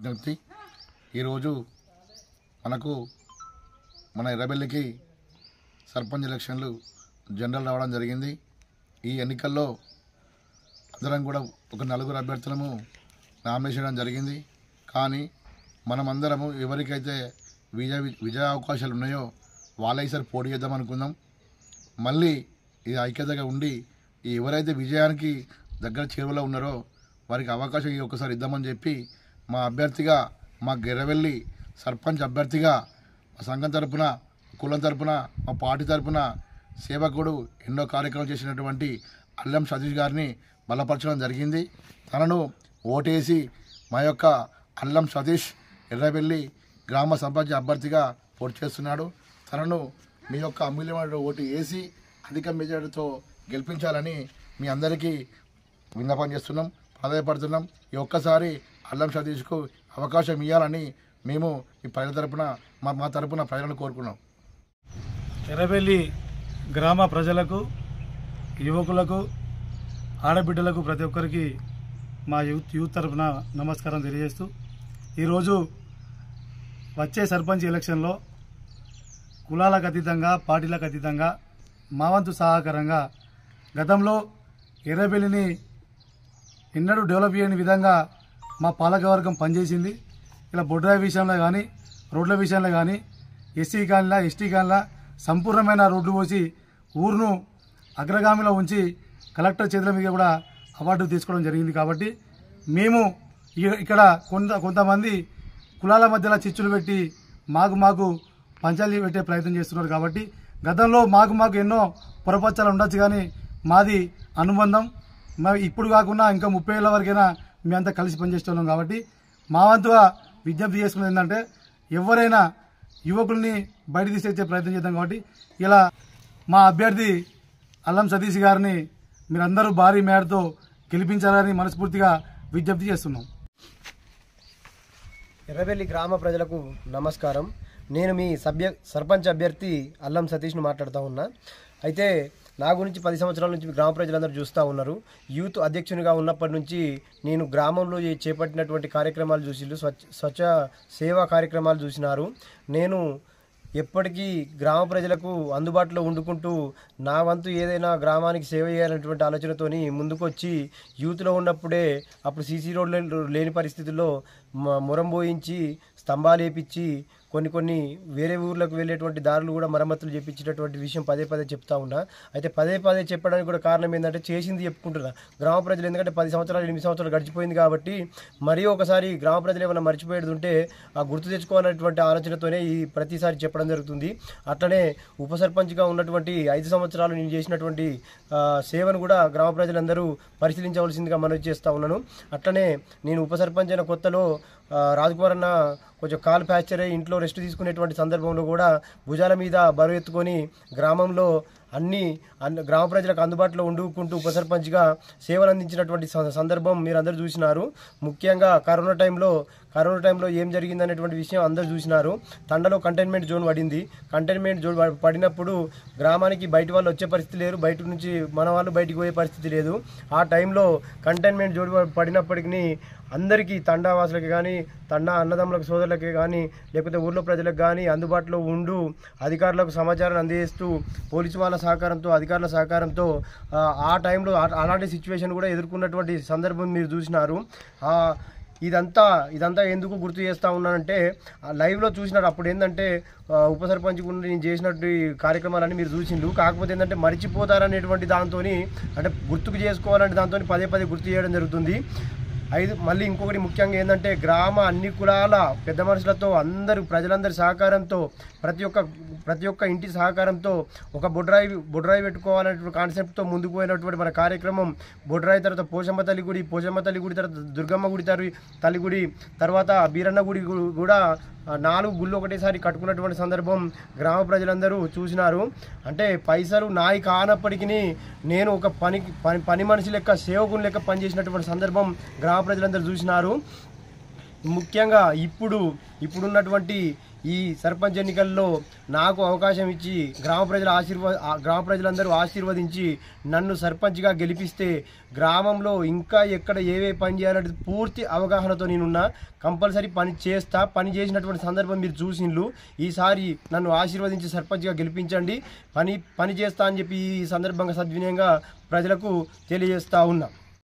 విజ్ఞప్తి. ఈరోజు మనకు మన ఎర్రబెల్లికి సర్పంచ్ ఎలక్షన్లు జనరల్ రావడం జరిగింది. ఈ ఎన్నికల్లో అందరం కూడా ఒక 4 అభ్యర్థులను నామినేషన్ జరిగింది. కానీ మనమందరము ఎవరికైతే విజయ అవకాశాలు ఉన్నాయో వాళ్ళే ఈసారి పోటీ చేద్దాం అనుకుందాం. మళ్ళీ ఇది ఐక్యతగా ఉండి ఎవరైతే విజయానికి దగ్గర చేరువలో ఉన్నారో వారికి అవకాశం ఒకసారి ఇద్దామని చెప్పి మా అభ్యర్థిగా, మా ఎర్రబెల్లి సర్పంచ్ అభ్యర్థిగా, మా సంఘం తరపున, కులం తరపున, మా పార్టీ తరపున సేవకుడు ఎన్నో కార్యక్రమాలు చేసినటువంటి అల్లం సతీష్ గారిని బలపరచడం జరిగింది. తనను ఓటేసి మా యొక్క అల్లం సతీష్ ఎర్రబెల్లి గ్రామ సర్పంచ్ అభ్యర్థిగా పోటీ చేస్తున్నాడు. తనను మీ యొక్క అమూల్యమైన ఓటు వేసి అధిక మెజారిటీతో గెలిపించాలని మీ అందరికీ విన్నపం చేస్తున్నాం, ప్రాధాన్యపడుతున్నాం. ఈ ఒక్కసారి అల్లం సతీష్కు అవకాశం ఇవ్వాలని మేము ఈ ప్రజల తరపున మా తరపున ప్రజలను కోరుకున్నాం. ఎర్రబెల్లి గ్రామ ప్రజలకు, యువకులకు, ఆడబిడ్డలకు ప్రతి ఒక్కరికి మా యూత్ తరపున నమస్కారం తెలియజేస్తూ, ఈరోజు వచ్చే సర్పంచ్ ఎలక్షన్లో కులాలకు అతీతంగా, పార్టీలకు అతీతంగా మా వంతు సహకారంగా గతంలో ఎర్రబెల్లిని ఎన్నడూ డెవలప్ చేయని విధంగా మా పాలకవర్గం పనిచేసింది. ఇలా బొడ్రాయి విషయంలో కానీ, రోడ్ల విషయంలో కానీ, ఎస్సీ కాలనీలా, ఎస్టీ కాలనీలా సంపూర్ణమైన రోడ్లు పోసి ఊరును అగ్రగామిలో ఉంచి కలెక్టర్ చేతుల మీద కూడా అవార్డు తీసుకోవడం జరిగింది. కాబట్టి మేము ఇక్కడ కొంతమంది కులాల మధ్యలో చిచ్చులు పెట్టి మాకు పంచాయతీ పెట్టే ప్రయత్నం చేస్తున్నారు. కాబట్టి గతంలో మాకు ఎన్నో పొరపచ్చాలు ఉండొచ్చు, కానీ మాది అనుబంధం. ఇప్పుడు కాకుండా ఇంకా 30 ఏళ్ళ వరకైనా మేమంతా కలిసి పనిచేస్తున్నాం. కాబట్టి మా వంతుగా విజ్ఞప్తి చేసుకున్నది ఏంటంటే, ఎవరైనా యువకుల్ని బయట తీసుకొచ్చే ప్రయత్నం చేద్దాం. కాబట్టి ఇలా మా అభ్యర్థి అల్లం సతీష్ గారిని మీరందరూ భారీ మేరతో గెలిపించాలని మనస్ఫూర్తిగా విజ్ఞప్తి చేస్తున్నాం. ఎర్రబెల్లి గ్రామ ప్రజలకు నమస్కారం. నేను మీ సర్పంచ్ అభ్యర్థి అల్లం సతీష్ను మాట్లాడుతూ ఉన్నా. అయితే నా గురించి 10 సంవత్సరాల నుంచి గ్రామ ప్రజలందరూ చూస్తూ ఉన్నారు. యూత్ అధ్యక్షునిగా ఉన్నప్పటి నుంచి నేను గ్రామంలో చేపట్టినటువంటి కార్యక్రమాలు చూసి స్వచ్ఛ సేవా కార్యక్రమాలు చూసినారు. నేను ఎప్పటికీ గ్రామ ప్రజలకు అందుబాటులో ఉండుకుంటూ నా వంతు ఏదైనా గ్రామానికి సేవ చేయాలనేటువంటి ఆలోచనతోని ముందుకొచ్చి యూత్లో ఉన్నప్పుడే అప్పుడు సీసీ రోడ్లు లేని పరిస్థితుల్లో మొరం పోయించి స్తంభాలు వేపించి కొన్ని వేరే ఊర్లకు వెళ్ళేటువంటి దారులు కూడా మరమ్మతులు చేపించేటటువంటి విషయం పదే చెప్తా ఉన్నా. అయితే పదే చెప్పడానికి కూడా కారణం ఏంటంటే, చేసింది చెప్పుకుంటున్నా గ్రామ ప్రజలు. ఎందుకంటే 10 సంవత్సరాలు 8 సంవత్సరాలు గడిచిపోయింది కాబట్టి మరీ ఒకసారి గ్రామ ప్రజలు ఏమైనా మర్చిపోయేది ఉంటే ఆ గుర్తు తెచ్చుకోవాలనేటువంటి ఆలోచనతోనే ఈ ప్రతిసారి చెప్పడం జరుగుతుంది. అట్లనే ఉప సర్పంచ్గా ఉన్నటువంటి 5 సంవత్సరాలు నేను చేసినటువంటి సేవను కూడా గ్రామ ప్రజలందరూ పరిశీలించవలసిందిగా మనవి చేస్తూ ఉన్నాను. అట్లనే నేను ఉప సర్పంచ్ అయిన కొత్తలో రాజ్కుమార్ అన్న కొంచెం కాలు ఫ్రాక్చర్ అయ్యి ఇంట్లో రెస్ట్ తీసుకునేటువంటి సందర్భంలో కూడా భుజాల మీద బరువు ఎత్తుకొని గ్రామంలో అన్ని గ్రామ ప్రజలకు అందుబాటులో ఉండుకుంటూ ఉప సర్పంచ్గా సేవలు అందించినటువంటి సందర్భం మీరందరూ చూసినారు. ముఖ్యంగా కరోనా టైంలో ఏం జరిగిందనేటువంటి విషయం అందరూ చూసినారు. తండలో కంటైన్మెంట్ జోన్ పడింది. కంటైన్మెంట్ జోన్ పడినప్పుడు గ్రామానికి బయట వాళ్ళు వచ్చే పరిస్థితి లేరు, బయట నుంచి మన వాళ్ళు బయటికి పోయే పరిస్థితి లేదు. ఆ టైంలో కంటైన్మెంట్ జోన్ పడినప్పటికీ అందరికీ తండావాసులకి కానీ, తండా అన్నదమ్ములకు సోదరులకి కానీ, లేకపోతే ఊర్లో ప్రజలకు కానీ అందుబాటులో ఉంటూ అధికారులకు సమాచారాన్ని అందజేస్తూ పోలీసు వాళ్ళ సహకారంతో, అధికారుల సహకారంతో ఆ టైంలో అలాంటి సిచ్యువేషన్ కూడా ఎదుర్కొన్నటువంటి సందర్భం మీరు చూసినారు. ఇదంతా ఎందుకు గుర్తు చేస్తూ ఉన్నానంటే, లైవ్లో చూసినారు. అప్పుడు ఏంటంటే ఉప సర్పంచ్ గురించి నేను చేసినటువంటి కార్యక్రమాలన్నీ మీరు చూసిండు. కాకపోతే ఏంటంటే మర్చిపోతారనేటువంటి దాంతో, అంటే గుర్తుకు చేసుకోవాలంటే దాంతో పదే గుర్తు చేయడం జరుగుతుంది. మళ్ళీ ఇంకొకటి ముఖ్యంగా ఏంటంటే, గ్రామ అన్ని కులాల పెద్ద మనుషులతో ప్రజలందరి సహకారంతో, ప్రతి ఒక్క ఇంటి సహకారంతో ఒక బొడ్రాయి పెట్టుకోవాలనే కాన్సెప్ట్తో ముందుకు పోయినటువంటి మన కార్యక్రమం. బొడ్రాయి తర్వాత పోషమ్మ తల్లి గుడి తర్వాత దుర్గమ్మ గుడి తల్లి గుడి, తర్వాత బీరన్న గుడి కూడా 4 గుళ్ళు ఒకటేసారి కట్టుకున్నటువంటి సందర్భం గ్రామ ప్రజలందరూ చూసినారు. అంటే పైసలు నాయి కానప్పటికీ నేను ఒక పని మనిషి లెక్క, సేవకుని లెక్క పనిచేసినటువంటి సందర్భం గ్రామ ప్రజలందరూ చూసినారు. ముఖ్యంగా ఇప్పుడున్నటువంటి ఈ సర్పంచ్ ఎన్నికల్లో నాకు అవకాశం ఇచ్చి గ్రామ ప్రజలందరూ ఆశీర్వదించి నన్ను సర్పంచ్గా గెలిపిస్తే గ్రామంలో ఇంకా ఎక్కడ ఏవే పని చేయాలంటే పూర్తి అవగాహనతో నేనున్నా. కంపల్సరీ పని చేసినటువంటి సందర్భం మీరు చూసిండ్రు. ఈసారి నన్ను ఆశీర్వదించి సర్పంచ్గా గెలిపించండి, పని చేస్తా అని చెప్పి ఈ సందర్భంగా సద్వినయంగా ప్రజలకు తెలియజేస్తా ఉన్నా.